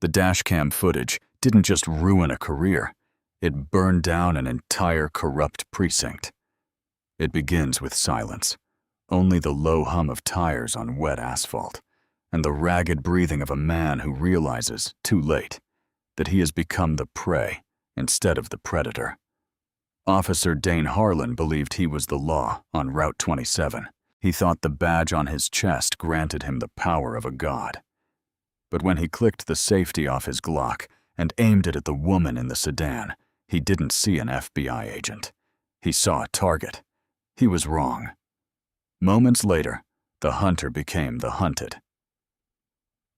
The dashcam footage didn't just ruin a career, it burned down an entire corrupt precinct. It begins with silence, only the low hum of tires on wet asphalt, and the ragged breathing of a man who realizes, too late, that he has become the prey instead of the predator. Officer Dane Harlan believed he was the law on Route 27. He thought the badge on his chest granted him the power of a god. But when he clicked the safety off his Glock and aimed it at the woman in the sedan, he didn't see an FBI agent. He saw a target. He was wrong. Moments later, the hunter became the hunted.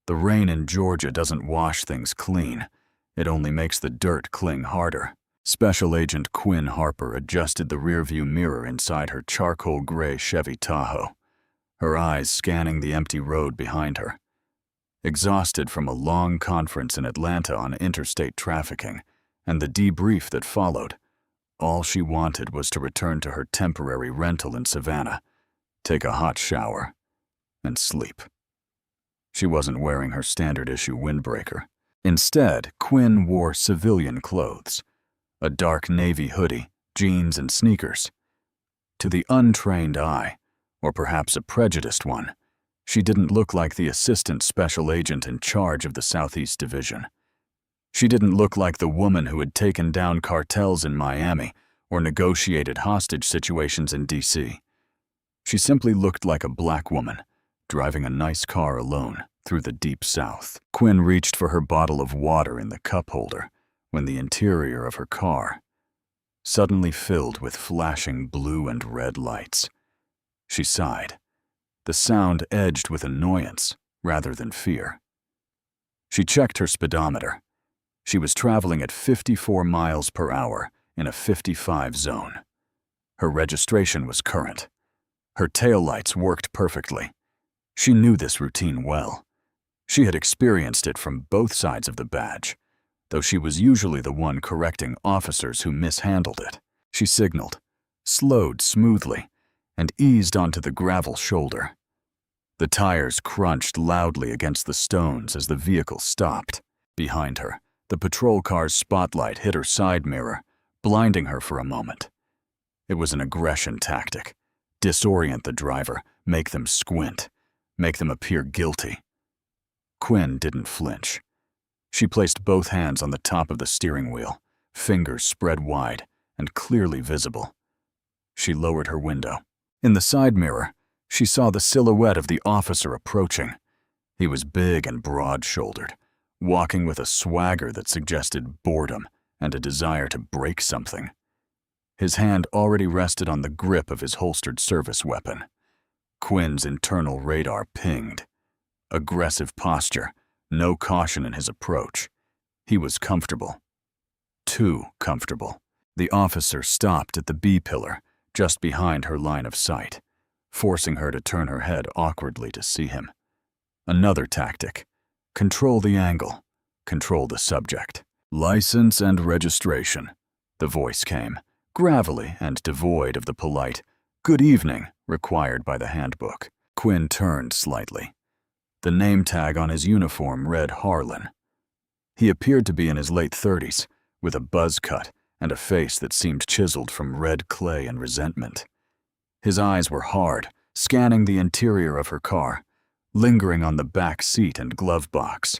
The rain in Georgia doesn't wash things clean. It only makes the dirt cling harder. Special Agent Quinn Harper adjusted the rearview mirror inside her charcoal gray Chevy Tahoe, her eyes scanning the empty road behind her. Exhausted from a long conference in Atlanta on interstate trafficking and the debrief that followed, all she wanted was to return to her temporary rental in Savannah, take a hot shower, and sleep. She wasn't wearing her standard-issue windbreaker. Instead, Quinn wore civilian clothes, a dark navy hoodie, jeans, and sneakers. To the untrained eye, or perhaps a prejudiced one, she didn't look like the assistant special agent in charge of the Southeast Division. She didn't look like the woman who had taken down cartels in Miami or negotiated hostage situations in D.C. She simply looked like a black woman, driving a nice car alone through the deep South. Quinn reached for her bottle of water in the cup holder when the interior of her car suddenly filled with flashing blue and red lights. She sighed, the sound edged with annoyance rather than fear. She checked her speedometer. She was traveling at 54 miles per hour in a 55 zone. Her registration was current. Her taillights worked perfectly. She knew this routine well. She had experienced it from both sides of the badge, though she was usually the one correcting officers who mishandled it. She signaled, slowed smoothly, and eased onto the gravel shoulder. The tires crunched loudly against the stones as the vehicle stopped. Behind her, the patrol car's spotlight hit her side mirror, blinding her for a moment. It was an aggression tactic. Disorient the driver, make them squint, make them appear guilty. Quinn didn't flinch. She placed both hands on the top of the steering wheel, fingers spread wide and clearly visible. She lowered her window. In the side mirror, she saw the silhouette of the officer approaching. He was big and broad-shouldered, walking with a swagger that suggested boredom and a desire to break something. His hand already rested on the grip of his holstered service weapon. Quinn's internal radar pinged. Aggressive posture, no caution in his approach. He was comfortable. Too comfortable. The officer stopped at the B-pillar, just behind her line of sight, forcing her to turn her head awkwardly to see him. Another tactic. Control the angle. Control the subject. License and registration. The voice came, gravelly and devoid of the polite "good evening" required by the handbook. Quinn turned slightly. The name tag on his uniform read Harlan. He appeared to be in his late 30s, with a buzz cut and a face that seemed chiseled from red clay and resentment. His eyes were hard, scanning the interior of her car, lingering on the back seat and glove box,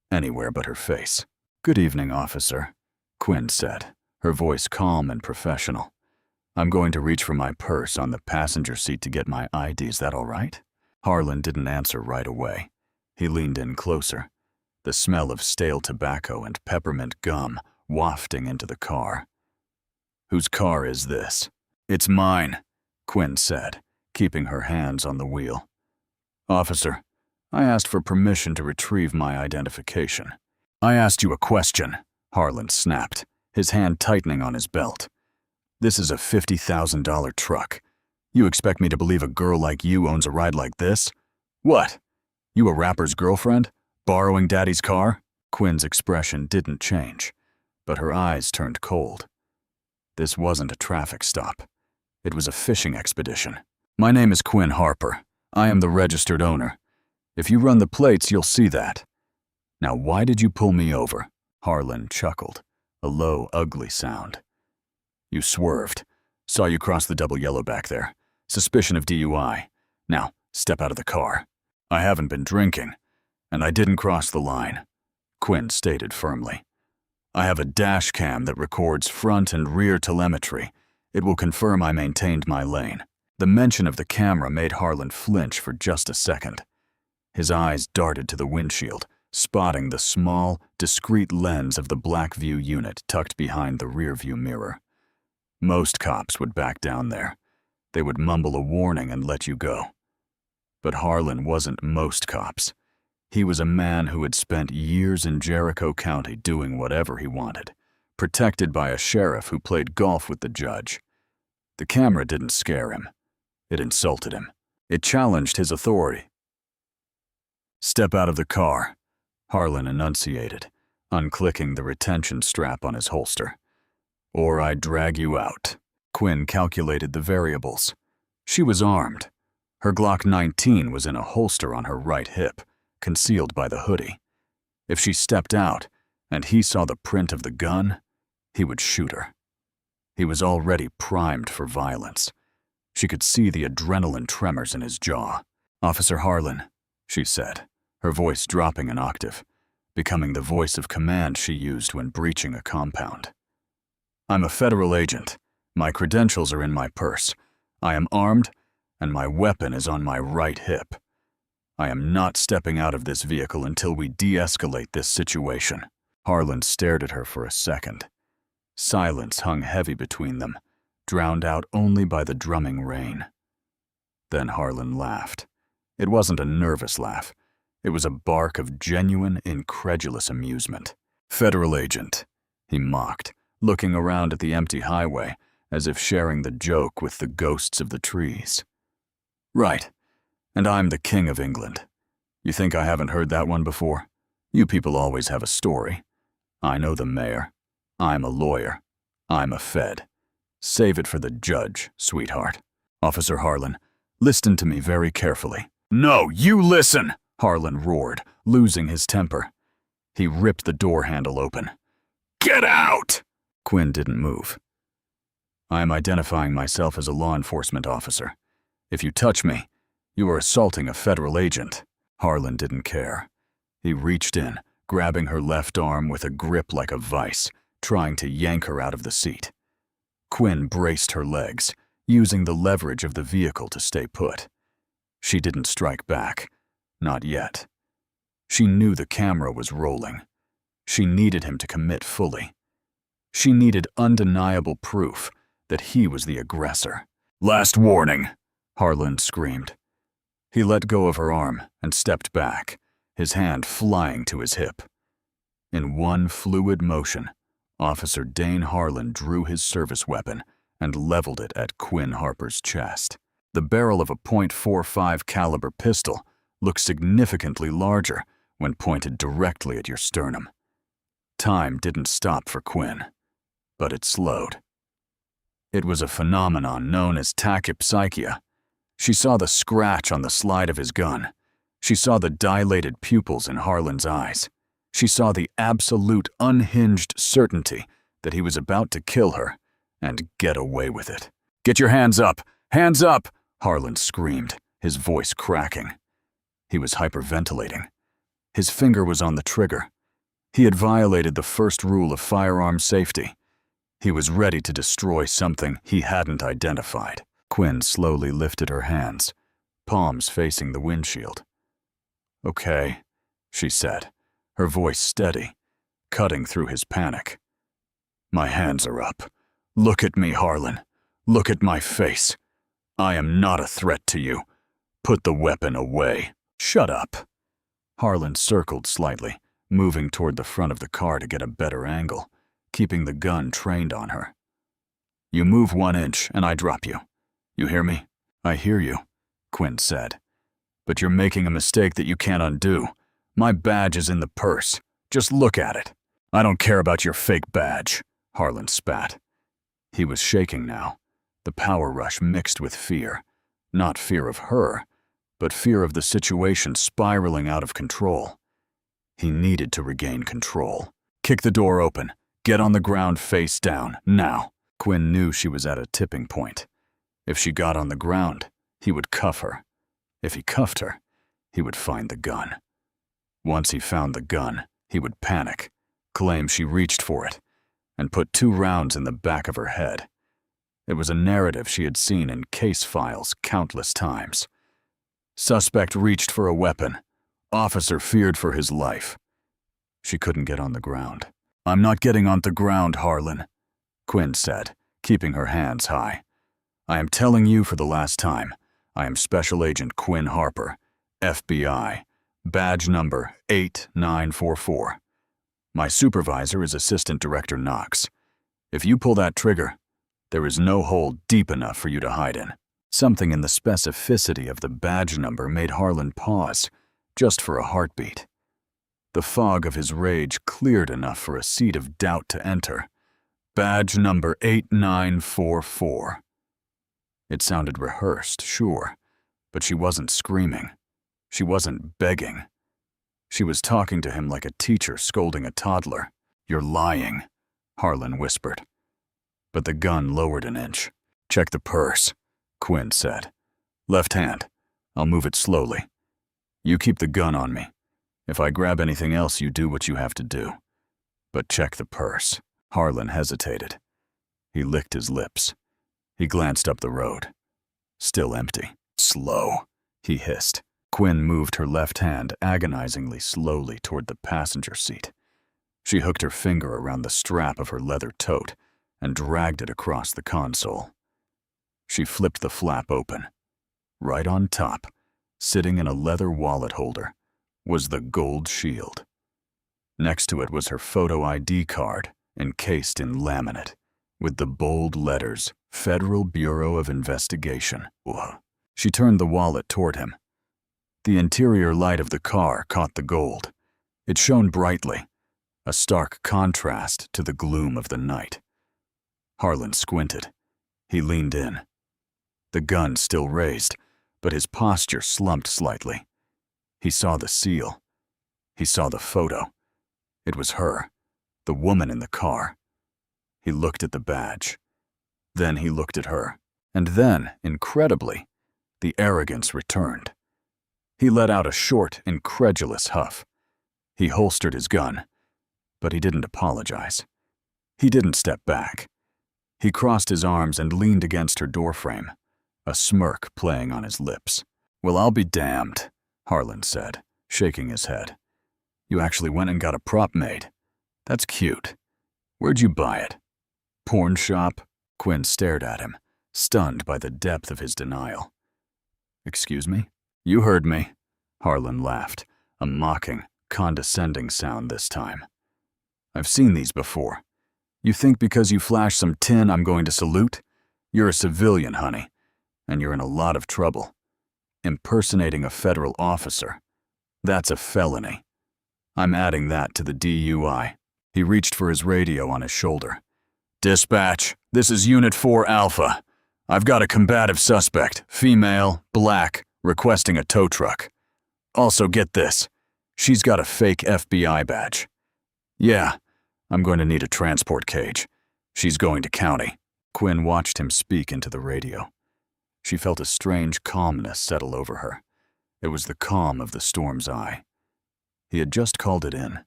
anywhere but her face. "Good evening, officer," Quinn said, her voice calm and professional. "I'm going to reach for my purse on the passenger seat to get my ID. Is that all right?" Harlan didn't answer right away. He leaned in closer, the smell of stale tobacco and peppermint gum wafting into the car. "Whose car is this?" "It's mine," Quinn said, keeping her hands on the wheel. "Officer, I asked for permission to retrieve my identification." "I asked you a question," Harlan snapped, his hand tightening on his belt. "This is a $50,000 truck. You expect me to believe a girl like you owns a ride like this? What? You a rapper's girlfriend? Borrowing daddy's car?" Quinn's expression didn't change, but her eyes turned cold. This wasn't a traffic stop. It was a fishing expedition. "My name is Quinn Harper. I am the registered owner. If you run the plates, you'll see that." Now why did you pull me over? Harlan chuckled, a low, ugly sound. You swerved. Saw you cross the double yellow back there. Suspicion of DUI. Now, step out of the car. I haven't been drinking, and I didn't cross the line, Quinn stated firmly. I have a dash cam that records front and rear telemetry. It will confirm I maintained my lane. The mention of the camera made Harlan flinch for just a second. His eyes darted to the windshield, spotting the small, discreet lens of the black view unit tucked behind the rearview mirror. Most cops would back down there. They would mumble a warning and let you go. But Harlan wasn't most cops. He was a man who had spent years in Jericho County doing whatever he wanted, protected by a sheriff who played golf with the judge. The camera didn't scare him. It insulted him. It challenged his authority. Step out of the car, Harlan enunciated, unclicking the retention strap on his holster. Or I drag you out. Quinn calculated the variables. She was armed. Her Glock 19 was in a holster on her right hip, concealed by the hoodie. If she stepped out, and he saw the print of the gun, he would shoot her. He was already primed for violence. She could see the adrenaline tremors in his jaw. Officer Harlan, she said, her voice dropping an octave, becoming the voice of command she used when breaching a compound. I'm a federal agent. My credentials are in my purse. I am armed, and my weapon is on my right hip. I am not stepping out of this vehicle until we de-escalate this situation. Harlan stared at her for a second. Silence hung heavy between them, drowned out only by the drumming rain. Then Harlan laughed. It wasn't a nervous laugh. It was a bark of genuine, incredulous amusement. Federal agent, he mocked, looking around at the empty highway as if sharing the joke with the ghosts of the trees. Right, and I'm the King of England. You think I haven't heard that one before? You people always have a story. I know the mayor. I'm a lawyer. I'm a Fed. Save it for the judge, sweetheart. Officer Harlan, listen to me very carefully. No, you listen! Harlan roared, losing his temper. He ripped the door handle open. Get out! Quinn didn't move. I am identifying myself as a law enforcement officer. If you touch me, you are assaulting a federal agent. Harlan didn't care. He reached in, grabbing her left arm with a grip like a vice, trying to yank her out of the seat. Quinn braced her legs, using the leverage of the vehicle to stay put. She didn't strike back. Not yet. She knew the camera was rolling. She needed him to commit fully. She needed undeniable proof that he was the aggressor. Last warning, Harlan screamed. He let go of her arm and stepped back, his hand flying to his hip. In one fluid motion, Officer Dane Harlan drew his service weapon and leveled it at Quinn Harper's chest. The barrel of a .45 caliber pistol looked significantly larger when pointed directly at your sternum. Time didn't stop for Quinn, but it slowed. It was a phenomenon known as tachypsychia. She saw the scratch on the slide of his gun. She saw the dilated pupils in Harlan's eyes. She saw the absolute unhinged certainty that he was about to kill her and get away with it. Get your hands up! Hands up! Harlan screamed, his voice cracking. He was hyperventilating. His finger was on the trigger. He had violated the first rule of firearm safety. He was ready to destroy something he hadn't identified. Quinn slowly lifted her hands, palms facing the windshield. Okay, she said, her voice steady, cutting through his panic. My hands are up. Look at me, Harlan. Look at my face. I am not a threat to you. Put the weapon away. Shut up. Harlan circled slightly, moving toward the front of the car to get a better angle, keeping the gun trained on her. You move 1 inch and I drop you. You hear me? I hear you, Quinn said. But you're making a mistake that you can't undo. My badge is in the purse. Just look at it. I don't care about your fake badge, Harlan spat. He was shaking now, the power rush mixed with fear. Not fear of her, but fear of the situation spiraling out of control. He needed to regain control. Kick the door open. Get on the ground face down, now. Quinn knew she was at a tipping point. If she got on the ground, he would cuff her. If he cuffed her, he would find the gun. Once he found the gun, he would panic, claim she reached for it, and put 2 rounds in the back of her head. It was a narrative she had seen in case files countless times. Suspect reached for a weapon. Officer feared for his life. She couldn't get on the ground. "I'm not getting on the ground, Harlan," Quinn said, keeping her hands high. "I am telling you for the last time, I am Special Agent Quinn Harper, FBI, badge number 8944. My supervisor is Assistant Director Knox. If you pull that trigger, there is no hole deep enough for you to hide in." Something in the specificity of the badge number made Harlan pause, just for a heartbeat. The fog of his rage cleared enough for a seed of doubt to enter. Badge number 8944. It sounded rehearsed, sure, but she wasn't screaming. She wasn't begging. She was talking to him like a teacher scolding a toddler. "You're lying," Harlan whispered. But the gun lowered an inch. "Check the purse," Quinn said. "Left hand. I'll move it slowly. You keep the gun on me. If I grab anything else, you do what you have to do. But check the purse." Harlan hesitated. He licked his lips. He glanced up the road. Still empty. "Slow," he hissed. Quinn moved her left hand agonizingly slowly toward the passenger seat. She hooked her finger around the strap of her leather tote and dragged it across the console. She flipped the flap open. Right on top, sitting in a leather wallet holder, was the gold shield. Next to it was her photo ID card, encased in laminate, with the bold letters, Federal Bureau of Investigation. She turned the wallet toward him. The interior light of the car caught the gold. It shone brightly, a stark contrast to the gloom of the night. Harlan squinted. He leaned in. The gun still raised, but his posture slumped slightly. He saw the seal. He saw the photo. It was her, the woman in the car. He looked at the badge. Then he looked at her. And then, incredibly, the arrogance returned. He let out a short, incredulous huff. He holstered his gun, but he didn't apologize. He didn't step back. He crossed his arms and leaned against her doorframe, a smirk playing on his lips. "Well, I'll be damned," Harlan said, shaking his head. "You actually went and got a prop made. That's cute. Where'd you buy it?" "Porn shop?" Quinn stared at him, stunned by the depth of his denial. "Excuse me?" "You heard me," Harlan laughed, a mocking, condescending sound this time. "I've seen these before. You think because you flash some tin I'm going to salute? You're a civilian, honey, and you're in a lot of trouble. Impersonating a federal officer. That's a felony. I'm adding that to the DUI. He reached for his radio on his shoulder. "Dispatch, this is Unit 4 Alpha. I've got a combative suspect, female, black, requesting a tow truck. Also, get this. She's got a fake FBI badge. Yeah, I'm going to need a transport cage. She's going to county." Quinn watched him speak into the radio. She felt a strange calmness settle over her. It was the calm of the storm's eye. He had just called it in.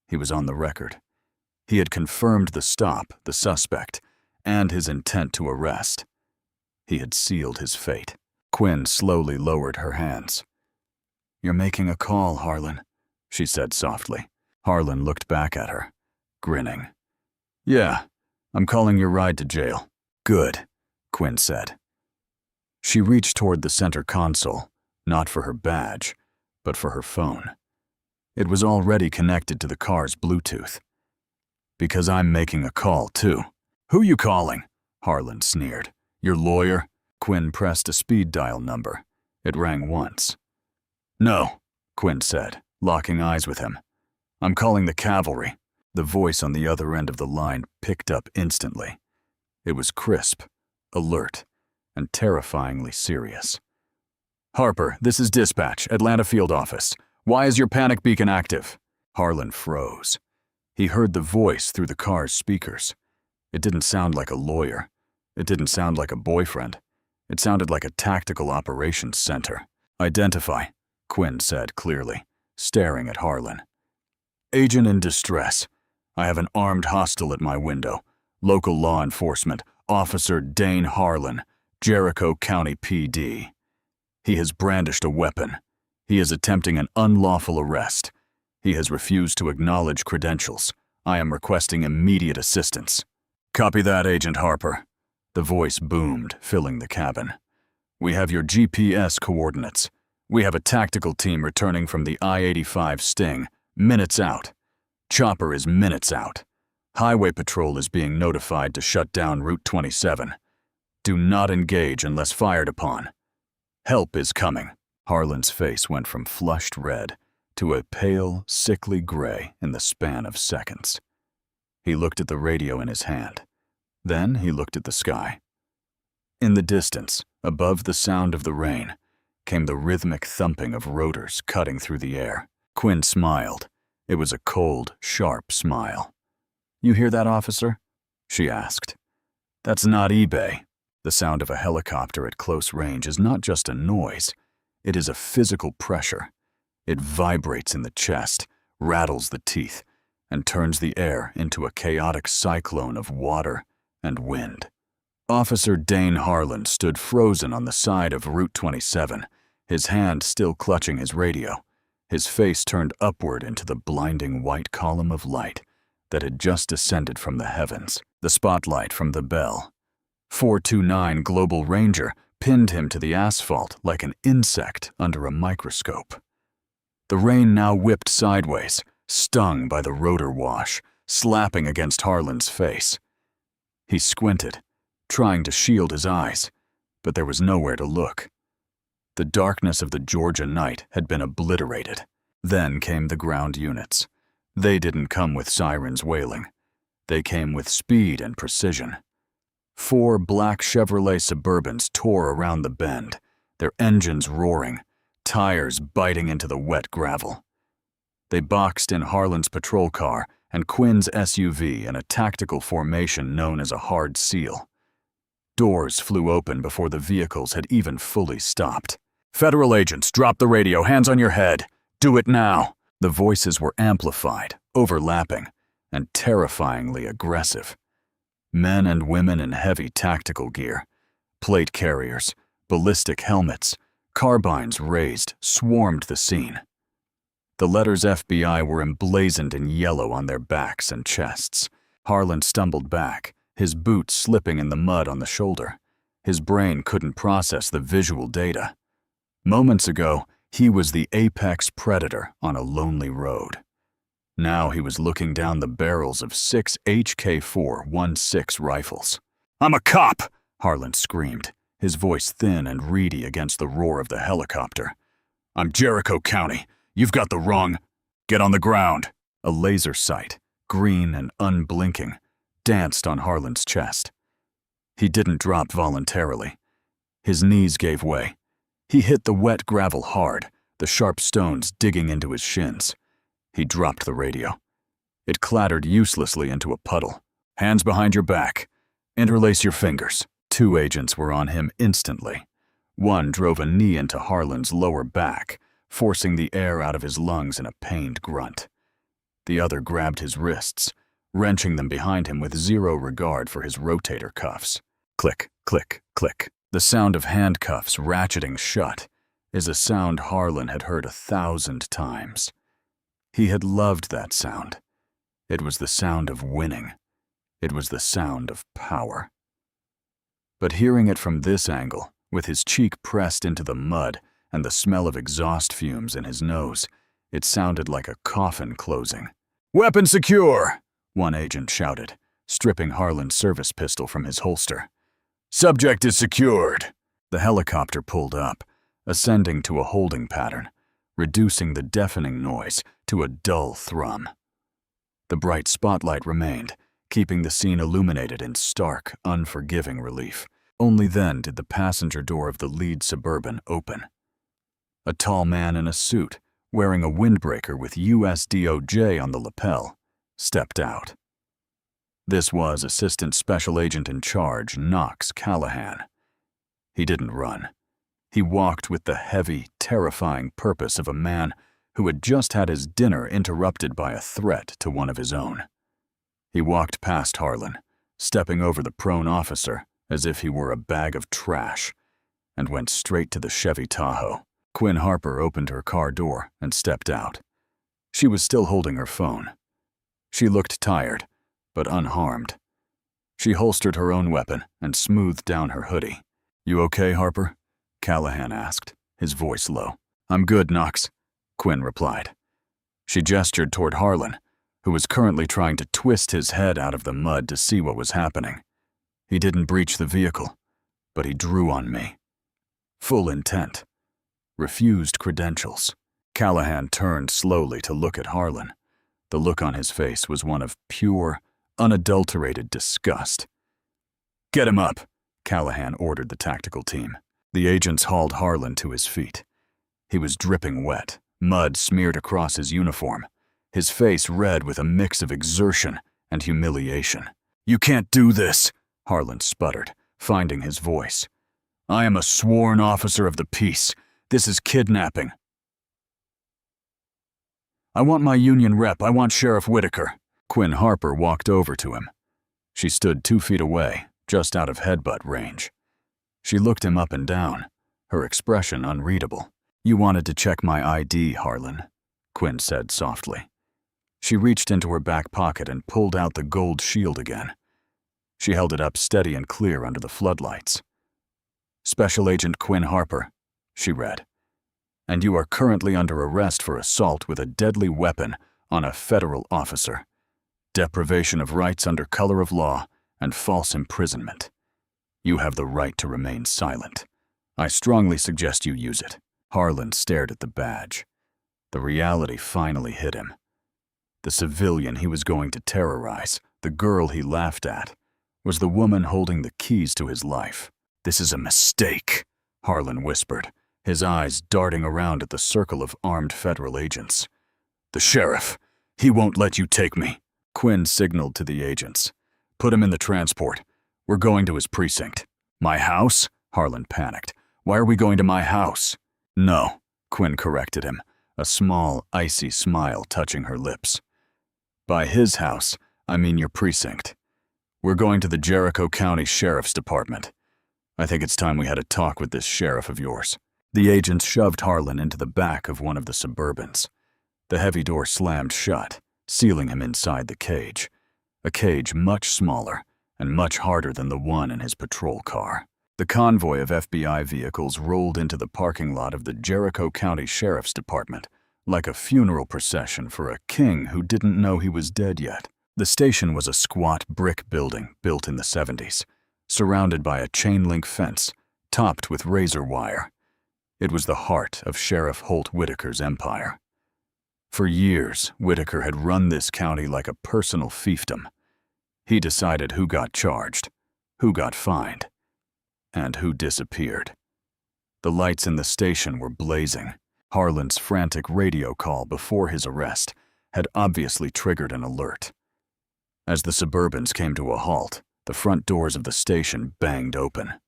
He was on the record. He had confirmed the stop, the suspect, and his intent to arrest. He had sealed his fate. Quinn slowly lowered her hands. "You're making a call, Harlan," she said softly. Harlan looked back at her, grinning. "Yeah, I'm calling your ride to jail." "Good," Quinn said. She reached toward the center console, not for her badge, but for her phone. It was already connected to the car's Bluetooth. "Because I'm making a call, too." "Who you calling?" Harlan sneered. "Your lawyer?" Quinn pressed a speed dial number. It rang once. "No," Quinn said, locking eyes with him. "I'm calling the cavalry." The voice on the other end of the line picked up instantly. It was crisp, alert, and terrifyingly serious. "Harper, this is dispatch, Atlanta field office. Why is your panic beacon active?" Harlan froze. He heard the voice through the car's speakers. It didn't sound like a lawyer. It didn't sound like a boyfriend. It sounded like a tactical operations center. "Identify," Quinn said clearly, staring at Harlan. "Agent in distress. I have an armed hostile at my window. Local law enforcement, Officer Dane Harlan, Jericho County PD. He has brandished a weapon. He is attempting an unlawful arrest. He has refused to acknowledge credentials. I am requesting immediate assistance." "Copy that, Agent Harper." The voice boomed, filling the cabin. "We have your GPS coordinates. We have a tactical team returning from the I-85 sting, minutes out. Chopper is minutes out. Highway Patrol is being notified to shut down Route 27. Do not engage unless fired upon. Help is coming." Harlan's face went from flushed red to a pale, sickly gray in the span of seconds. He looked at the radio in his hand. Then he looked at the sky. In the distance, above the sound of the rain, came the rhythmic thumping of rotors cutting through the air. Quinn smiled. It was a cold, sharp smile. "You hear that, officer?" she asked. "That's not eBay." The sound of a helicopter at close range is not just a noise. It is a physical pressure. It vibrates in the chest, rattles the teeth, and turns the air into a chaotic cyclone of water and wind. Officer Dane Harlan stood frozen on the side of Route 27, his hand still clutching his radio, his face turned upward into the blinding white column of light that had just descended from the heavens, the spotlight from the bell. 429 Global Ranger pinned him to the asphalt like an insect under a microscope. The rain now whipped sideways, stung by the rotor wash, slapping against Harlan's face. He squinted, trying to shield his eyes, but there was nowhere to look. The darkness of the Georgia night had been obliterated. Then came the ground units. They didn't come with sirens wailing. They came with speed and precision. 4 black Chevrolet Suburbans tore around the bend, their engines roaring, tires biting into the wet gravel. They boxed in Harlan's patrol car and Quinn's SUV in a tactical formation known as a hard seal. Doors flew open before the vehicles had even fully stopped. "Federal agents, drop the radio, hands on your head. Do it now." The voices were amplified, overlapping, and terrifyingly aggressive. Men and women in heavy tactical gear, plate carriers, ballistic helmets, carbines raised, swarmed the scene. The letters FBI were emblazoned in yellow on their backs and chests. Harlan stumbled back, his boots slipping in the mud on the shoulder. His brain couldn't process the visual data. Moments ago, he was the apex predator on a lonely road. Now he was looking down the barrels of 6 HK-416 rifles. "I'm a cop!" Harlan screamed, his voice thin and reedy against the roar of the helicopter. "I'm Jericho County. You've got the wrong... Get on the ground." A laser sight, green and unblinking, danced on Harlan's chest. He didn't drop voluntarily. His knees gave way. He hit the wet gravel hard, the sharp stones digging into his shins. He dropped the radio. It clattered uselessly into a puddle. "Hands behind your back. Interlace your fingers." 2 agents were on him instantly. One drove a knee into Harlan's lower back, forcing the air out of his lungs in a pained grunt. The other grabbed his wrists, wrenching them behind him with zero regard for his rotator cuffs. Click, click, click. The sound of handcuffs ratcheting shut is a sound Harlan had heard 1,000 times. He had loved that sound. It was the sound of winning. It was the sound of power. But hearing it from this angle, with his cheek pressed into the mud and the smell of exhaust fumes in his nose, it sounded like a coffin closing. "Weapon secure!" one agent shouted, stripping Harlan's service pistol from his holster. "Subject is secured." The helicopter pulled up, ascending to a holding pattern, reducing the deafening noise to a dull thrum. The bright spotlight remained, keeping the scene illuminated in stark, unforgiving relief. Only then did the passenger door of the lead Suburban open. A tall man in a suit, wearing a windbreaker with USDOJ on the lapel, stepped out. This was Assistant Special Agent in Charge Knox Callahan. He didn't run. He walked with the heavy, terrifying purpose of a man who had just had his dinner interrupted by a threat to one of his own. He walked past Harlan, stepping over the prone officer as if he were a bag of trash, and went straight to the Chevy Tahoe. Quinn Harper opened her car door and stepped out. She was still holding her phone. She looked tired, but unharmed. She holstered her own weapon and smoothed down her hoodie. "You okay, Harper?" Callahan asked, his voice low. "I'm good, Knox," Quinn replied. She gestured toward Harlan, who was currently trying to twist his head out of the mud to see what was happening. He didn't breach the vehicle, but he drew on me. Full intent. Refused credentials. Callahan turned slowly to look at Harlan. The look on his face was one of pure, unadulterated disgust. "Get him up," Callahan ordered the tactical team. The agents hauled Harlan to his feet. He was dripping wet, mud smeared across his uniform, his face red with a mix of exertion and humiliation. "You can't do this," Harlan sputtered, finding his voice. "I am a sworn officer of the peace. This is kidnapping." "I want my union rep. I want Sheriff Whitaker." Quinn Harper walked over to him. She stood 2 feet away, just out of headbutt range. She looked him up and down, her expression unreadable. "You wanted to check my ID, Harlan," Quinn said softly. She reached into her back pocket and pulled out the gold shield again. She held it up steady and clear under the floodlights. "Special Agent Quinn Harper," she read, "and you are currently under arrest for assault with a deadly weapon on a federal officer, deprivation of rights under color of law, and false imprisonment. You have the right to remain silent. I strongly suggest you use it." Harlan stared at the badge. The reality finally hit him. The civilian he was going to terrorize, the girl he laughed at, was the woman holding the keys to his life. "This is a mistake," Harlan whispered, his eyes darting around at the circle of armed federal agents. "The sheriff, he won't let you take me." Quinn signaled to the agents. "Put him in the transport. We're going to his precinct." "My house?" Harlan panicked. "Why are we going to my house?" "No," Quinn corrected him, a small, icy smile touching her lips. "By his house, I mean your precinct. We're going to the Jericho County Sheriff's Department. I think it's time we had a talk with this sheriff of yours." The agents shoved Harlan into the back of one of the Suburbans. The heavy door slammed shut, sealing him inside the cage, a cage much smaller and much harder than the one in his patrol car. The convoy of FBI vehicles rolled into the parking lot of the Jericho County Sheriff's Department like a funeral procession for a king who didn't know he was dead yet. The station was a squat brick building built in the 70s, surrounded by a chain-link fence topped with razor wire. It was the heart of Sheriff Holt Whitaker's empire. For years, Whitaker had run this county like a personal fiefdom. He decided who got charged, who got fined, and who disappeared. The lights in the station were blazing. Harlan's frantic radio call before his arrest had obviously triggered an alert. As the Suburbans came to a halt, the front doors of the station banged open.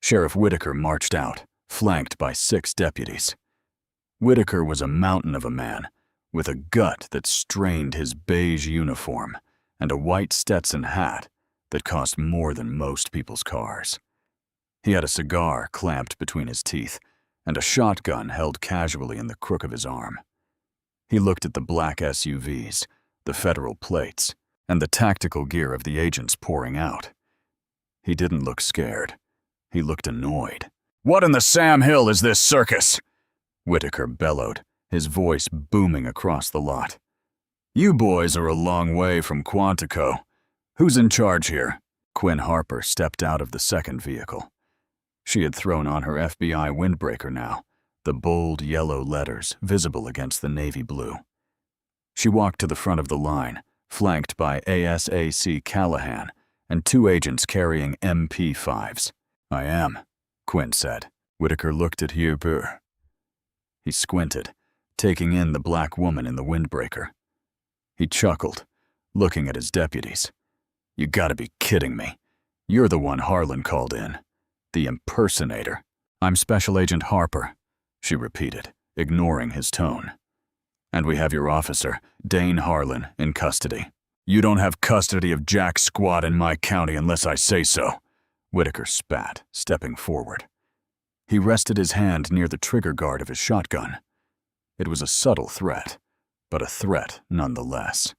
Sheriff Whitaker marched out, flanked by 6 deputies. Whitaker was a mountain of a man, with a gut that strained his beige uniform and a white Stetson hat that cost more than most people's cars. He had a cigar clamped between his teeth and a shotgun held casually in the crook of his arm. He looked at the black SUVs, the federal plates, and the tactical gear of the agents pouring out. He didn't look scared. He looked annoyed. "What in the Sam Hill is this circus?" Whitaker bellowed, his voice booming across the lot. "You boys are a long way from Quantico. Who's in charge here?" Quinn Harper stepped out of the second vehicle. She had thrown on her FBI windbreaker now, the bold yellow letters visible against the navy blue. She walked to the front of the line, flanked by ASAC Callahan and 2 agents carrying MP5s. "I am," Quinn said. Whitaker looked at Harper. He squinted, taking in the black woman in the windbreaker. He chuckled, looking at his deputies. "You gotta be kidding me. You're the one Harlan called in. The impersonator." "I'm Special Agent Harper," she repeated, ignoring his tone. "And we have your officer, Dane Harlan, in custody." "You don't have custody of jack squat in my county unless I say so," Whitaker spat, stepping forward. He rested his hand near the trigger guard of his shotgun. It was a subtle threat, but a threat nonetheless.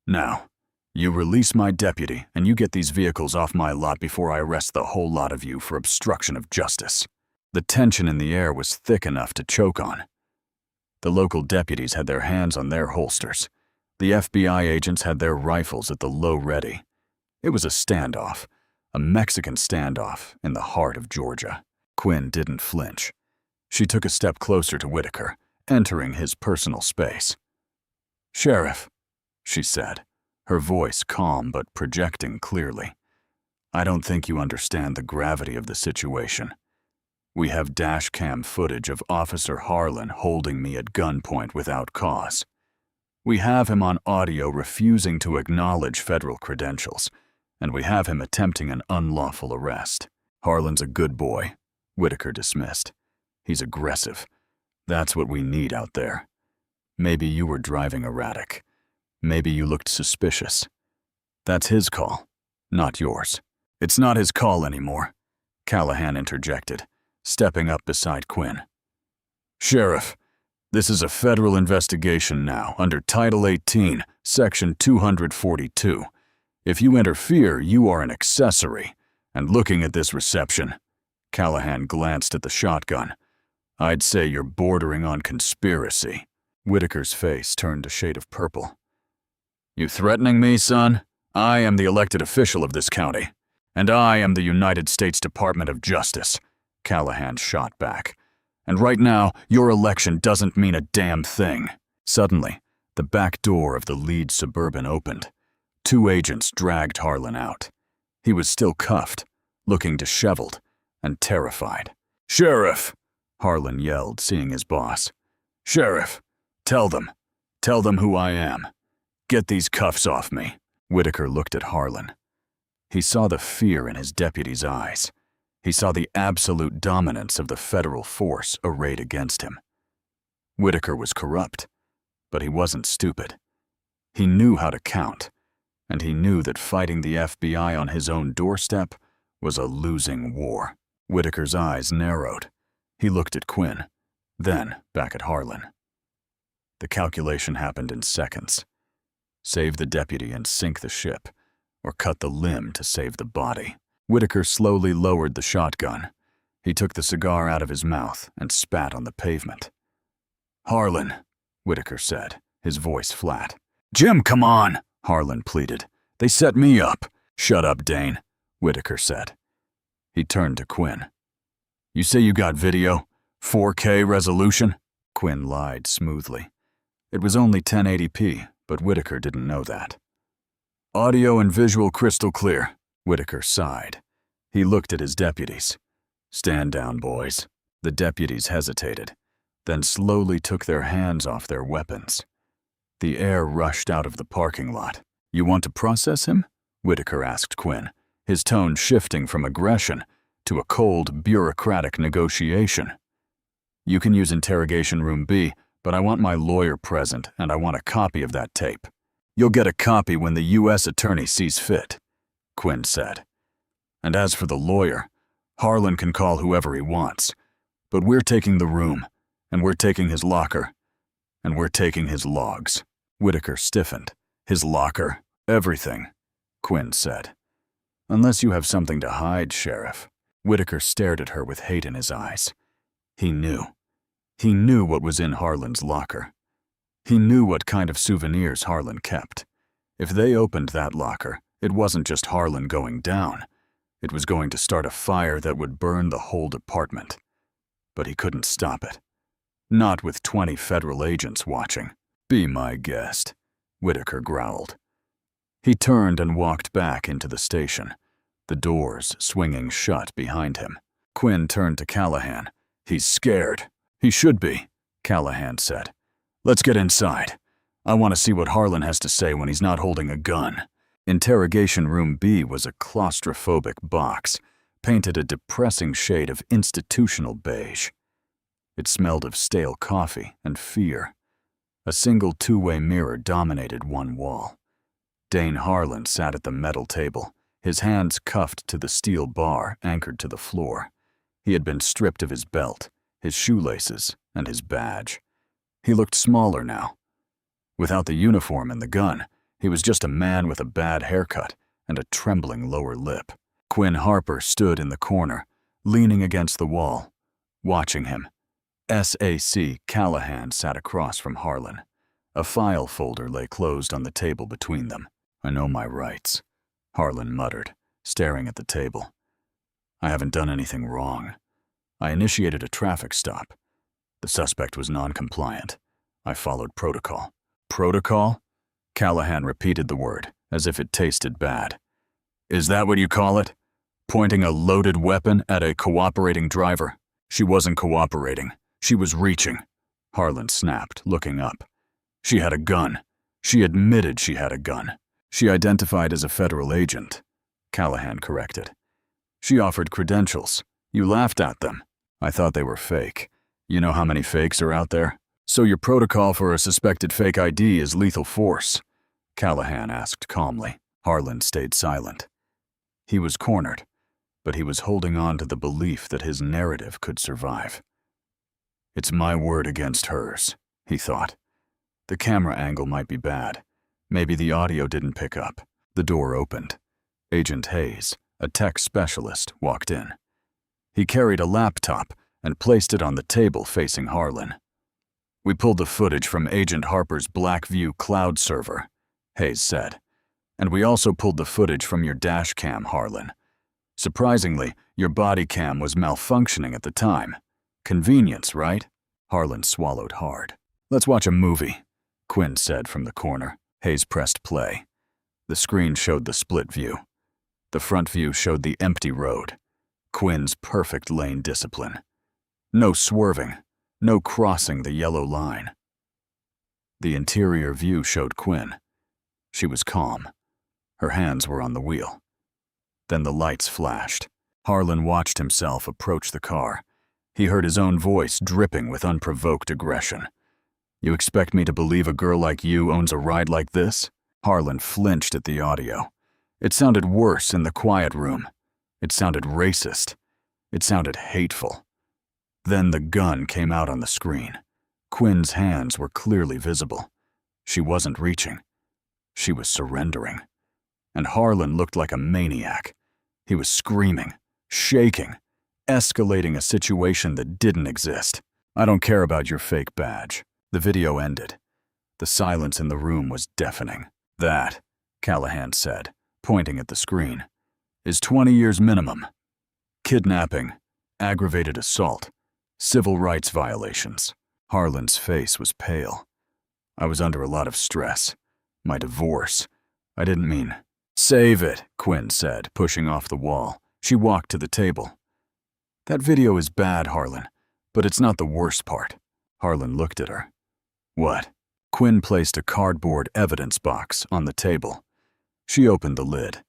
"Now, you release my deputy and you get these vehicles off my lot before I arrest the whole lot of you for obstruction of justice." The tension in the air was thick enough to choke on. The local deputies had their hands on their holsters. The FBI agents had their rifles at the low ready. It was a standoff, a Mexican standoff in the heart of Georgia. Quinn didn't flinch. She took a step closer to Whitaker, entering his personal space. "Sheriff," she said, her voice calm but projecting clearly, "I don't think you understand the gravity of the situation. We have dashcam footage of Officer Harlan holding me at gunpoint without cause. We have him on audio refusing to acknowledge federal credentials, and we have him attempting an unlawful arrest. Harlan's a good boy," Whitaker dismissed. "He's aggressive. That's what we need out there. Maybe you were driving erratic. Maybe you looked suspicious. That's his call, not yours." "It's not his call anymore," Callahan interjected, stepping up beside Quinn. "Sheriff, this is a federal investigation now under Title 18, Section 242. If you interfere, you are an accessory. And looking at this reception," Callahan glanced at the shotgun, "I'd say you're bordering on conspiracy." Whitaker's face turned a shade of purple. "You threatening me, son? I am the elected official of this county, and I am the United States Department of Justice," Callahan shot back. "And right now, your election doesn't mean a damn thing." Suddenly, the back door of the lead Suburban opened. 2 agents dragged Harlan out. He was still cuffed, looking disheveled and terrified. "Sheriff!" Harlan yelled, seeing his boss. "Sheriff, tell them who I am. Get these cuffs off me." Whitaker looked at Harlan. He saw the fear in his deputy's eyes. He saw the absolute dominance of the federal force arrayed against him. Whitaker was corrupt, but he wasn't stupid. He knew how to count, and he knew that fighting the FBI on his own doorstep was a losing war. Whitaker's eyes narrowed. He looked at Quinn, then back at Harlan. The calculation happened in seconds. Save the deputy and sink the ship, or cut the limb to save the body. Whitaker slowly lowered the shotgun. He took the cigar out of his mouth and spat on the pavement. "Harlan," Whitaker said, his voice flat. "Jim, come on," Harlan pleaded. "They set me up." "Shut up, Dane," Whitaker said. He turned to Quinn. "You say you got video? 4K resolution?" Quinn lied smoothly. It was only 1080p, but Whitaker didn't know that. "Audio and visual crystal clear," Whitaker sighed. He looked at his deputies. "Stand down, boys." The deputies hesitated, then slowly took their hands off their weapons. The air rushed out of the parking lot. "You want to process him?" Whitaker asked Quinn, his tone shifting from aggression to a cold, bureaucratic negotiation. "You can use interrogation room B, but I want my lawyer present and I want a copy of that tape." "You'll get a copy when the U.S. attorney sees fit," Quinn said. "And as for the lawyer, Harlan can call whoever he wants. But we're taking the room, and we're taking his locker, and we're taking his logs." Whitaker stiffened. "His locker? Everything," Quinn said. "Unless you have something to hide, Sheriff." Whitaker stared at her with hate in his eyes. He knew. He knew what was in Harlan's locker. He knew what kind of souvenirs Harlan kept. If they opened that locker, it wasn't just Harlan going down. It was going to start a fire that would burn the whole department. But he couldn't stop it. Not with 20 federal agents watching. "Be my guest," Whitaker growled. He turned and walked back into the station, the doors swinging shut behind him. Quinn turned to Callahan. "He's scared." "He should be," Callahan said. "Let's get inside. I want to see what Harlan has to say when he's not holding a gun." Interrogation Room B was a claustrophobic box, painted a depressing shade of institutional beige. It smelled of stale coffee and fear. A single two-way mirror dominated one wall. Dane Harlan sat at the metal table, his hands cuffed to the steel bar anchored to the floor. He had been stripped of his belt, his shoelaces, and his badge. He looked smaller now. Without the uniform and the gun, he was just a man with a bad haircut and a trembling lower lip. Quinn Harper stood in the corner, leaning against the wall, watching him. S.A.C. Callahan sat across from Harlan. A file folder lay closed on the table between them. "I know my rights," Harlan muttered, staring at the table. "I haven't done anything wrong. I initiated a traffic stop. The suspect was non-compliant. I followed protocol." "Protocol?" Callahan repeated the word, as if it tasted bad. "Is that what you call it? Pointing a loaded weapon at a cooperating driver?" "She wasn't cooperating. She was reaching," Harlan snapped, looking up. "She had a gun. She admitted she had a gun." "She identified as a federal agent," Callahan corrected. "She offered credentials. You laughed at them. I thought they were fake. You know how many fakes are out there?" "So your protocol for a suspected fake ID is lethal force?" Callahan asked calmly. Harlan stayed silent. He was cornered, but he was holding on to the belief that his narrative could survive. "It's my word against hers," he thought. The camera angle might be bad. Maybe the audio didn't pick up. The door opened. Agent Hayes, a tech specialist, walked in. He carried a laptop and placed it on the table facing Harlan. "We pulled the footage from Agent Harper's Blackview cloud server," Hayes said. "And we also pulled the footage from your dashcam, Harlan. Surprisingly, your body cam was malfunctioning at the time. Convenience, right?" Harlan swallowed hard. "Let's watch a movie," Quinn said from the corner. Hayes pressed play. The screen showed the split view. The front view showed the empty road. Quinn's perfect lane discipline. No swerving, no crossing the yellow line. The interior view showed Quinn. She was calm. Her hands were on the wheel. Then the lights flashed. Harlan watched himself approach the car. He heard his own voice dripping with unprovoked aggression. "You expect me to believe a girl like you owns a ride like this?" Harlan flinched at the audio. It sounded worse in the quiet room. It sounded racist. It sounded hateful. Then the gun came out on the screen. Quinn's hands were clearly visible. She wasn't reaching. She was surrendering. And Harlan looked like a maniac. He was screaming, shaking, escalating a situation that didn't exist. "I don't care about your fake badge." The video ended. The silence in the room was deafening. "That," Callahan said, pointing at the screen, "is 20 years minimum. Kidnapping, aggravated assault, civil rights violations." Harlan's face was pale. "I was under a lot of stress. My divorce. I didn't mean—" "Save it," Quinn said, pushing off the wall. She walked to the table. "That video is bad, Harlan, but it's not the worst part." Harlan looked at her. "What?" Quinn placed a cardboard evidence box on the table. She opened the lid.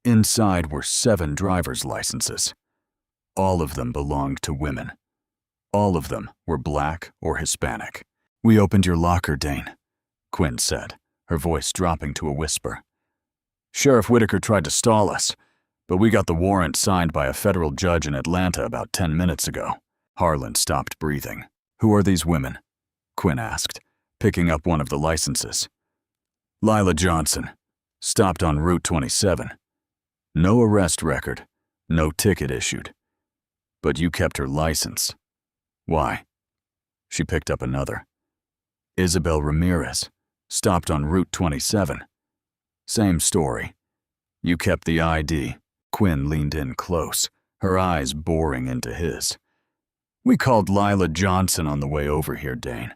Inside were 7 driver's licenses. All of them belonged to women. All of them were black or Hispanic. "We opened your locker, Dane," Quinn said, her voice dropping to a whisper. "Sheriff Whitaker tried to stall us, but we got the warrant signed by a federal judge in Atlanta about 10 minutes ago." Harlan stopped breathing. "Who are these women?" Quinn asked, picking up one of the licenses. "Lila Johnson. Stopped on Route 27. No arrest record. No ticket issued. But you kept her license. Why?" She picked up another. "Isabel Ramirez. Stopped on Route 27. Same story. You kept the ID." Quinn leaned in close, her eyes boring into his. "We called Lila Johnson on the way over here, Dane.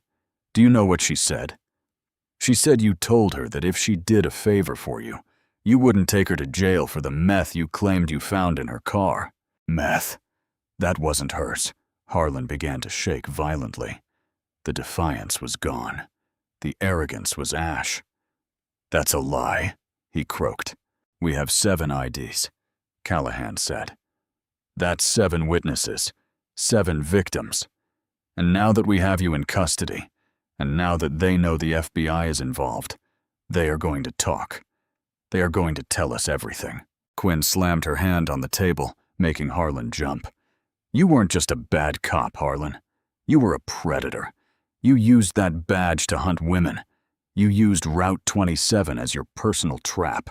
Do you know what she said? She said you told her that if she did a favor for you, you wouldn't take her to jail for the meth you claimed you found in her car." "Meth? That wasn't hers." Harlan began to shake violently. The defiance was gone. The arrogance was ash. "That's a lie," he croaked. "We have 7 IDs, Callahan said. That's 7 witnesses, 7 victims. And now that we have you in custody, and now that they know the FBI is involved, they are going to talk. They are going to tell us everything." Quinn slammed her hand on the table, making Harlan jump. "You weren't just a bad cop, Harlan. You were a predator. You used that badge to hunt women. You used Route 27 as your personal trap.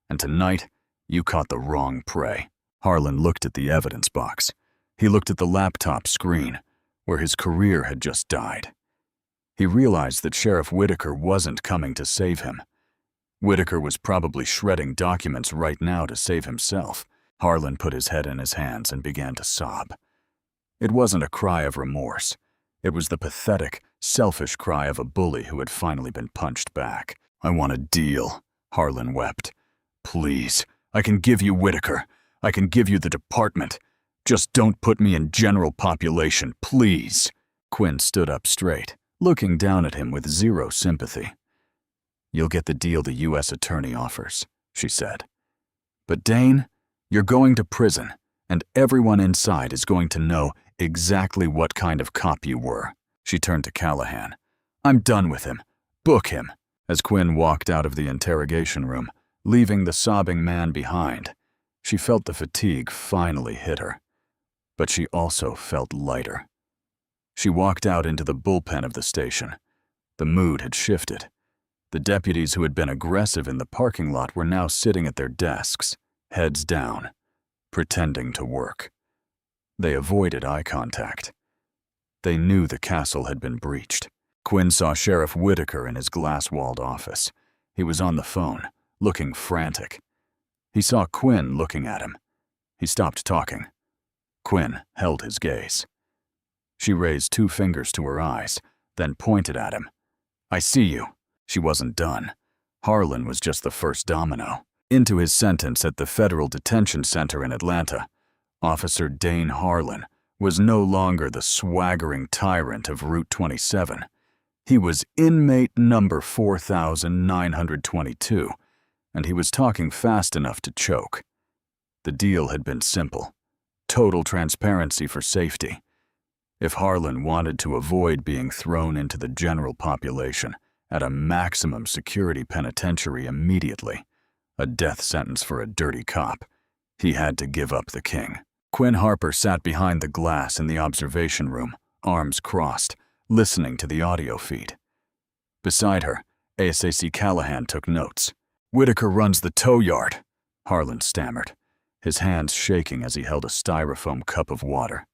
And tonight, you caught the wrong prey." Harlan looked at the evidence box. He looked at the laptop screen, where his career had just died. He realized that Sheriff Whitaker wasn't coming to save him. Whitaker was probably shredding documents right now to save himself. Harlan put his head in his hands and began to sob. It wasn't a cry of remorse. It was the pathetic, selfish cry of a bully who had finally been punched back. "I want a deal," Harlan wept. "Please, I can give you Whitaker. I can give you the department. Just don't put me in general population, please." Quinn stood up straight, looking down at him with zero sympathy. "You'll get the deal the U.S. attorney offers," she said. "But Dane, you're going to prison, and everyone inside is going to know exactly what kind of cop you were." She turned to Callahan. "I'm done with him. Book him." As Quinn walked out of the interrogation room, leaving the sobbing man behind, she felt the fatigue finally hit her. But she also felt lighter. She walked out into the bullpen of the station. The mood had shifted. The deputies who had been aggressive in the parking lot were now sitting at their desks, heads down, pretending to work. They avoided eye contact. They knew the castle had been breached. Quinn saw Sheriff Whitaker in his glass-walled office. He was on the phone, looking frantic. He saw Quinn looking at him. He stopped talking. Quinn held his gaze. She raised 2 fingers to her eyes, then pointed at him. "I see you." She wasn't done. Harlan was just the first domino. Into his sentence at the Federal Detention Center in Atlanta, Officer Dane Harlan was no longer the swaggering tyrant of Route 27. He was inmate number 4922, and he was talking fast enough to choke. The deal had been simple. Total transparency for safety. If Harlan wanted to avoid being thrown into the general population at a maximum security penitentiary immediately, a death sentence for a dirty cop, he had to give up the king. Quinn Harper sat behind the glass in the observation room, arms crossed, listening to the audio feed. Beside her, ASAC Callahan took notes. "Whitaker runs the tow yard," Harlan stammered, his hands shaking as he held a styrofoam cup of water.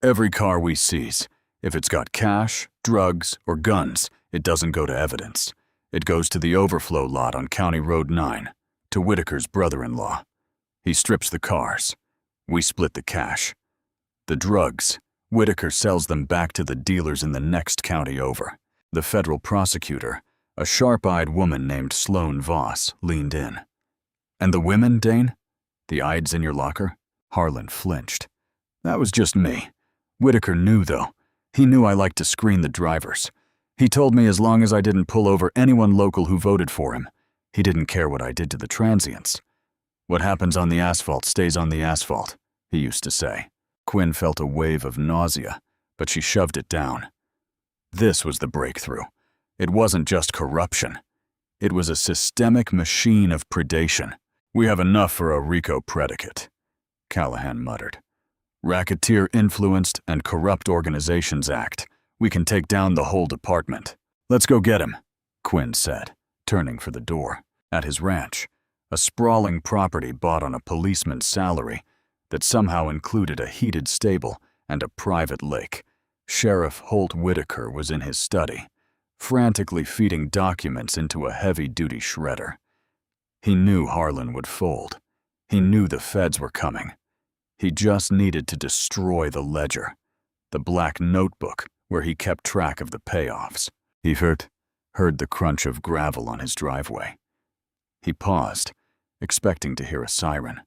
"Every car we seize, if it's got cash, drugs, or guns, it doesn't go to evidence. It goes to the overflow lot on County Road 9, to Whitaker's brother-in-law. He strips the cars. We split the cash. The drugs, Whitaker sells them back to the dealers in the next county over." The federal prosecutor, a sharp-eyed woman named Sloane Voss, leaned in. "And the women, Dane? The IDs in your locker?" Harlan flinched. "That was just me. Whitaker knew, though. He knew I liked to screen the drivers. He told me as long as I didn't pull over anyone local who voted for him, he didn't care what I did to the transients. What happens on the asphalt stays on the asphalt, he used to say." Quinn felt a wave of nausea, but she shoved it down. This was the breakthrough. It wasn't just corruption. It was a systemic machine of predation. "We have enough for a RICO predicate," Callahan muttered. "Racketeer-Influenced and Corrupt Organizations Act. We can take down the whole department." "Let's go get him," Quinn said, turning for the door. At his ranch, a sprawling property bought on a policeman's salary that somehow included a heated stable and a private lake, Sheriff Holt Whitaker was in his study, frantically feeding documents into a heavy-duty shredder. He knew Harlan would fold. He knew the feds were coming. He just needed to destroy the ledger, the black notebook where he kept track of the payoffs. He heard the crunch of gravel on his driveway. He paused, expecting to hear a siren.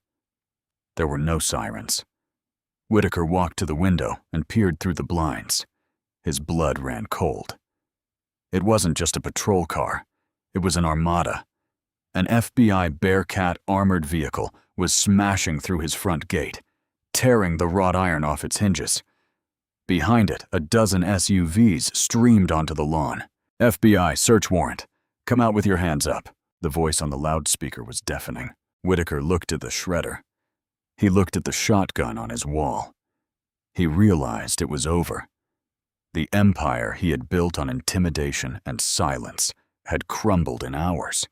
There were no sirens. Whitaker walked to the window and peered through the blinds. His blood ran cold. It wasn't just a patrol car. It was an armada. An FBI Bearcat armored vehicle was smashing through his front gate, tearing the wrought iron off its hinges. Behind it, a dozen SUVs streamed onto the lawn. "FBI, search warrant. Come out with your hands up." The voice on the loudspeaker was deafening. Whitaker looked at the shredder. He looked at the shotgun on his wall. He realized it was over. The empire he had built on intimidation and silence had crumbled in hours.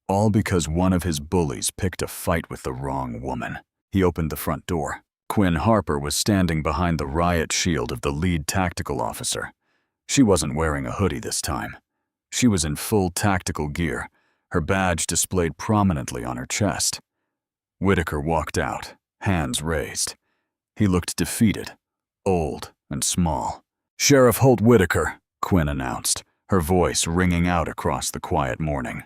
All because one of his bullies picked a fight with the wrong woman. He opened the front door. Quinn Harper was standing behind the riot shield of the lead tactical officer. She wasn't wearing a hoodie this time. She was in full tactical gear, her badge displayed prominently on her chest. Whitaker walked out, hands raised. He looked defeated, old and small. "Sheriff Holt Whitaker," Quinn announced, her voice ringing out across the quiet morning.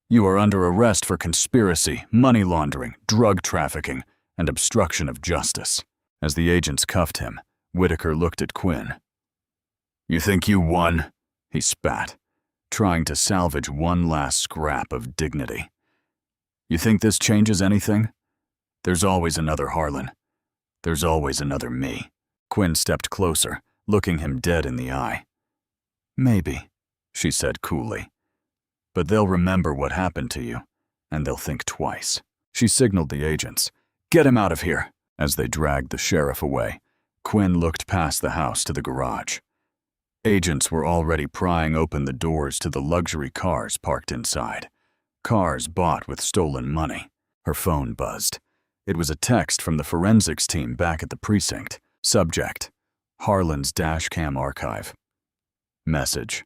"You are under arrest for conspiracy, money laundering, drug trafficking, and obstruction of justice." As the agents cuffed him, Whitaker looked at Quinn. "You think you won?" he spat, trying to salvage one last scrap of dignity. "You think this changes anything? There's always another Harlan. There's always another me." Quinn stepped closer, looking him dead in the eye. "Maybe," she said coolly. "But they'll remember what happened to you, and they'll think twice." She signaled the agents, "Get him out of here." As they dragged the sheriff away, Quinn looked past the house to the garage. Agents were already prying open the doors to the luxury cars parked inside. Cars bought with stolen money. Her phone buzzed. It was a text from the forensics team back at the precinct. Subject: Harlan's dashcam archive. Message: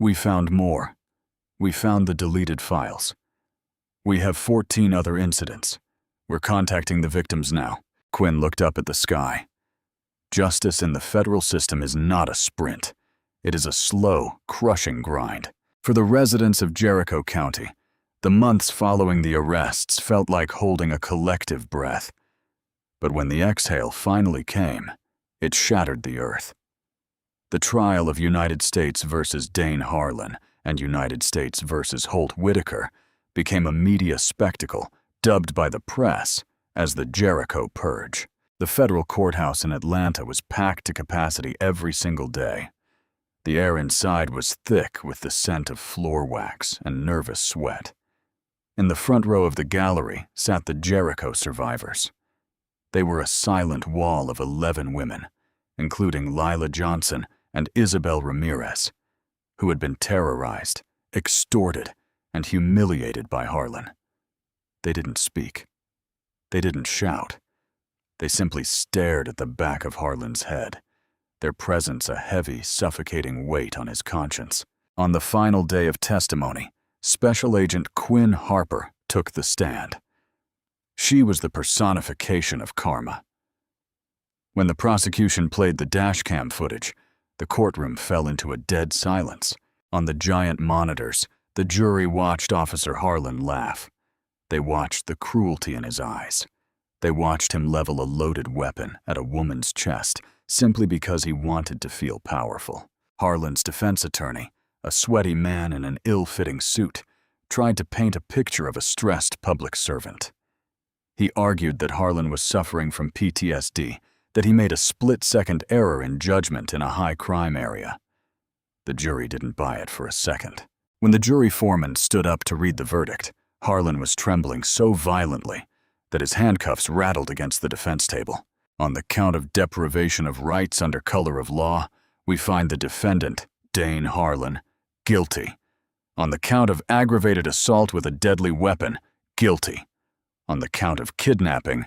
"We found more. We found the deleted files. We have 14 other incidents. We're contacting the victims now." Quinn looked up at the sky. Justice in the federal system is not a sprint. It is a slow, crushing grind. For the residents of Jericho County, the months following the arrests felt like holding a collective breath. But when the exhale finally came, it shattered the earth. The trial of United States versus Dane Harlan and United States versus Holt Whitaker became a media spectacle dubbed by the press as the Jericho Purge. The federal courthouse in Atlanta was packed to capacity every single day. The air inside was thick with the scent of floor wax and nervous sweat. In the front row of the gallery sat the Jericho survivors. They were a silent wall of 11 women, including Lila Johnson and Isabel Ramirez, who had been terrorized, extorted, and humiliated by Harlan. They didn't speak. They didn't shout. They simply stared at the back of Harlan's head, their presence a heavy, suffocating weight on his conscience. On the final day of testimony, Special Agent Quinn Harper took the stand. She was the personification of karma. When the prosecution played the dashcam footage, the courtroom fell into a dead silence. On the giant monitors, the jury watched Officer Harlan laugh. They watched the cruelty in his eyes. They watched him level a loaded weapon at a woman's chest simply because he wanted to feel powerful. Harlan's defense attorney, a sweaty man in an ill-fitting suit, tried to paint a picture of a stressed public servant. He argued that Harlan was suffering from PTSD, that he made a split-second error in judgment in a high-crime area. The jury didn't buy it for a second. When the jury foreman stood up to read the verdict, Harlan was trembling so violently that his handcuffs rattled against the defense table. On the count of deprivation of rights under color of law, we find the defendant, Dane Harlan, guilty. On the count of aggravated assault with a deadly weapon, guilty. On the count of kidnapping,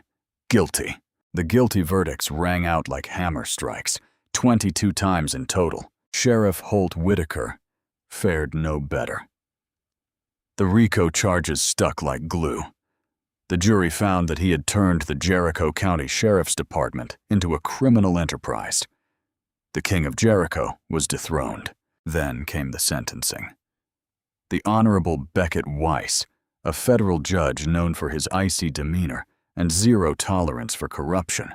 guilty. The guilty verdicts rang out like hammer strikes, 22 times in total. Sheriff Holt Whitaker fared no better. The RICO charges stuck like glue. The jury found that he had turned the Jericho County Sheriff's Department into a criminal enterprise. The King of Jericho was dethroned. Then came the sentencing. The Honorable Beckett Weiss, a federal judge known for his icy demeanor and zero tolerance for corruption,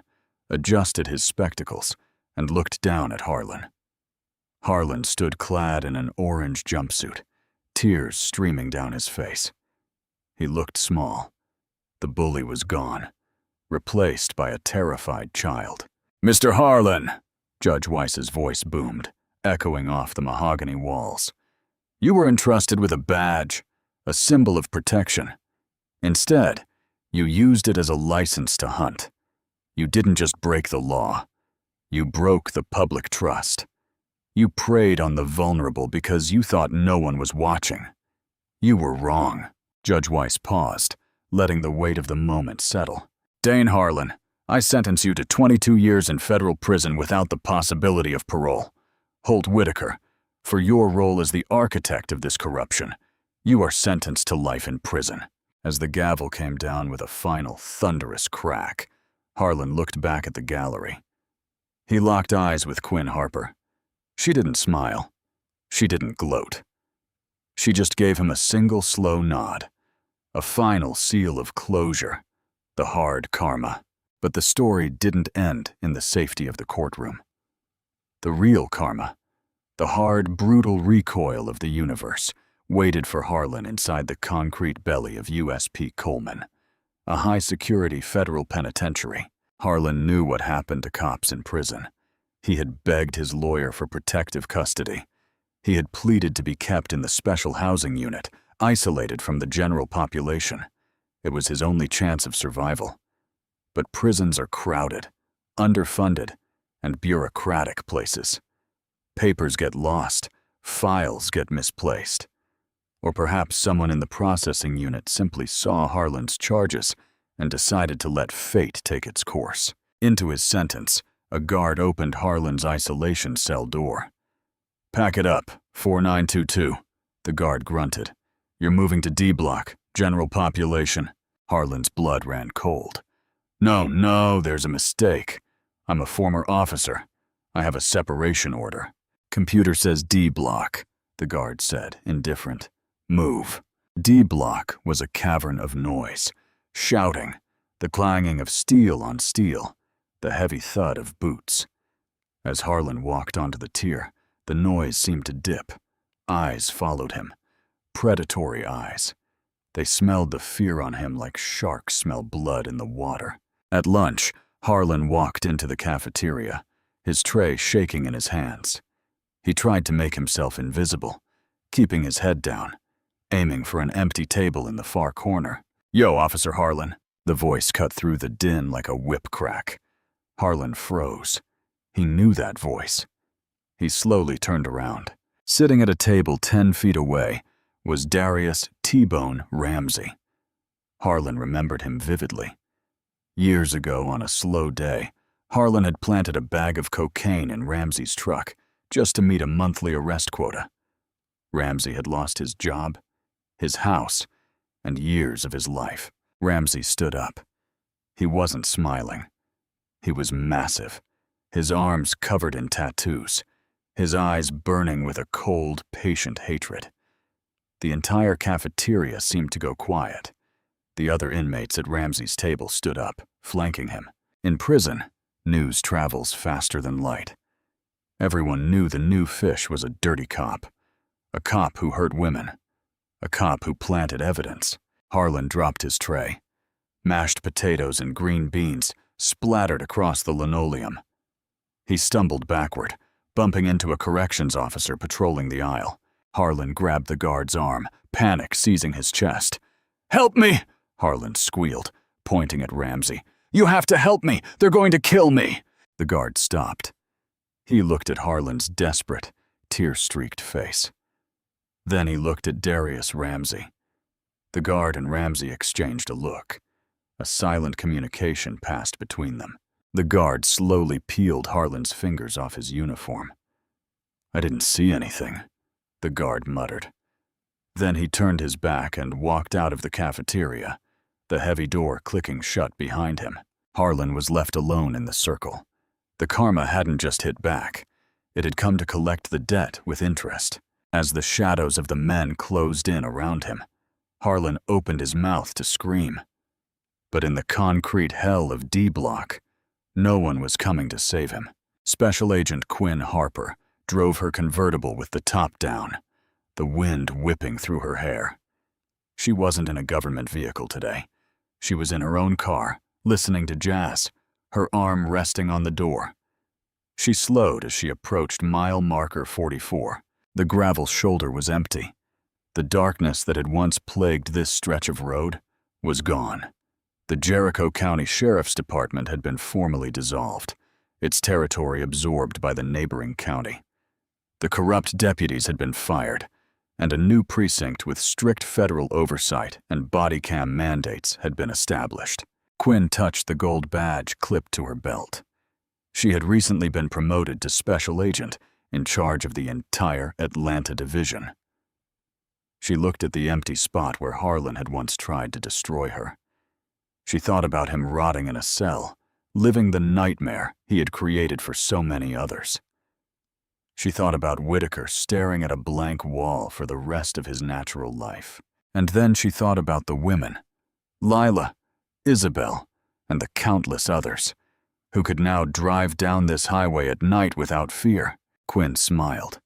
adjusted his spectacles and looked down at Harlan. Harlan stood clad in an orange jumpsuit, tears streaming down his face. He looked small. The bully was gone, replaced by a terrified child. "Mr. Harlan," Judge Weiss's voice boomed, echoing off the mahogany walls. "You were entrusted with a badge, a symbol of protection. Instead, you used it as a license to hunt. You didn't just break the law. You broke the public trust. You preyed on the vulnerable because you thought no one was watching. You were wrong." Judge Weiss paused, letting the weight of the moment settle. "Dane Harlan, I sentence you to 22 years in federal prison without the possibility of parole. Holt Whitaker, for your role as the architect of this corruption, you are sentenced to life in prison." As the gavel came down with a final thunderous crack, Harlan looked back at the gallery. He locked eyes with Quinn Harper. She didn't smile. She didn't gloat. She just gave him a single slow nod, a final seal of closure, the hard karma. But the story didn't end in the safety of the courtroom. The real karma, the hard, brutal recoil of the universe, waited for Harlan inside the concrete belly of USP Coleman, a high-security federal penitentiary. Harlan knew what happened to cops in prison. He had begged his lawyer for protective custody. He had pleaded to be kept in the special housing unit, isolated from the general population. It was his only chance of survival. But prisons are crowded, underfunded, and bureaucratic places. Papers get lost, files get misplaced. Or perhaps someone in the processing unit simply saw Harlan's charges and decided to let fate take its course. Into his sentence, a guard opened Harlan's isolation cell door. "Pack it up, 4922, the guard grunted. "You're moving to D block, general population." Harlan's blood ran cold. No, there's a mistake. I'm a former officer. I have a separation order." "Computer says D block," the guard said, indifferent. "Move." D block was a cavern of noise, shouting, the clanging of steel on steel, the heavy thud of boots. As Harlan walked onto the tier, the noise seemed to dip. Eyes followed him, predatory eyes. They smelled the fear on him like sharks smell blood in the water. At lunch, Harlan walked into the cafeteria, his tray shaking in his hands. He tried to make himself invisible, keeping his head down, aiming for an empty table in the far corner. "Yo, Officer Harlan." The voice cut through the din like a whip crack. Harlan froze. He knew that voice. He slowly turned around. Sitting at a table 10 feet away was Darius T-Bone Ramsey. Harlan remembered him vividly. Years ago, on a slow day, Harlan had planted a bag of cocaine in Ramsey's truck just to meet a monthly arrest quota. Ramsey had lost his job, his house, and years of his life. Ramsey stood up. He wasn't smiling. He was massive, his arms covered in tattoos, his eyes burning with a cold, patient hatred. The entire cafeteria seemed to go quiet. The other inmates at Ramsey's table stood up, flanking him. In prison, news travels faster than light. Everyone knew the new fish was a dirty cop, a cop who hurt women, a cop who planted evidence. Harlan dropped his tray. Mashed potatoes and green beans splattered across the linoleum. He stumbled backward, bumping into a corrections officer patrolling the aisle. Harlan grabbed the guard's arm, panic seizing his chest. "Help me!" Harlan squealed, pointing at Ramsey. "You have to help me! They're going to kill me!" The guard stopped. He looked at Harlan's desperate, tear-streaked face. Then he looked at Darius Ramsey. The guard and Ramsey exchanged a look. A silent communication passed between them. The guard slowly peeled Harlan's fingers off his uniform. "I didn't see anything," the guard muttered. Then he turned his back and walked out of the cafeteria, the heavy door clicking shut behind him. Harlan was left alone in the circle. The karma hadn't just hit back. It had come to collect the debt with interest. As the shadows of the men closed in around him, Harlan opened his mouth to scream. But in the concrete hell of D Block, no one was coming to save him. Special Agent Quinn Harper, drove her convertible with the top down, the wind whipping through her hair. She wasn't in a government vehicle today. She was in her own car, listening to jazz, her arm resting on the door. She slowed as she approached mile marker 44. The gravel shoulder was empty. The darkness that had once plagued this stretch of road was gone. The Jericho County Sheriff's Department had been formally dissolved, its territory absorbed by the neighboring county. The corrupt deputies had been fired, and a new precinct with strict federal oversight and body cam mandates had been established. Quinn touched the gold badge clipped to her belt. She had recently been promoted to special agent in charge of the entire Atlanta division. She looked at the empty spot where Harlan had once tried to destroy her. She thought about him rotting in a cell, living the nightmare he had created for so many others. She thought about Whitaker staring at a blank wall for the rest of his natural life. And then she thought about the women, Lila, Isabel, and the countless others, who could now drive down this highway at night without fear. Quinn smiled.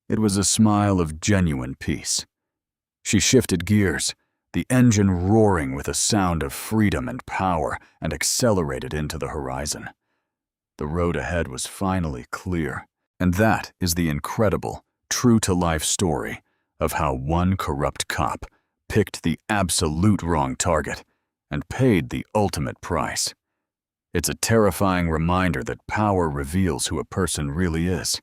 It was a smile of genuine peace. She shifted gears, the engine roaring with a sound of freedom and power, and accelerated into the horizon. The road ahead was finally clear, and that is the incredible, true-to-life story of how one corrupt cop picked the absolute wrong target and paid the ultimate price. It's a terrifying reminder that power reveals who a person really is,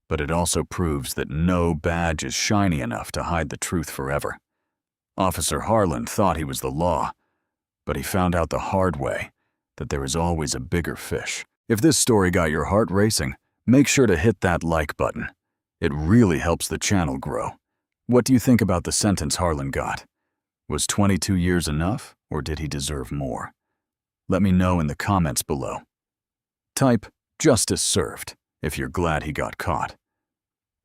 but it also proves that no badge is shiny enough to hide the truth forever. Officer Harlan thought he was the law, but he found out the hard way that there is always a bigger fish. If this story got your heart racing, make sure to hit that like button. It really helps the channel grow. What do you think about the sentence Harlan got? Was 22 years enough, or did he deserve more? Let me know in the comments below. Type "justice served" if you're glad he got caught.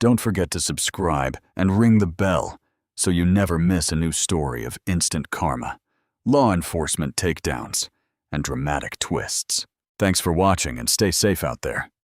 Don't forget to subscribe and ring the bell so you never miss a new story of instant karma, law enforcement takedowns, and dramatic twists. Thanks for watching and stay safe out there.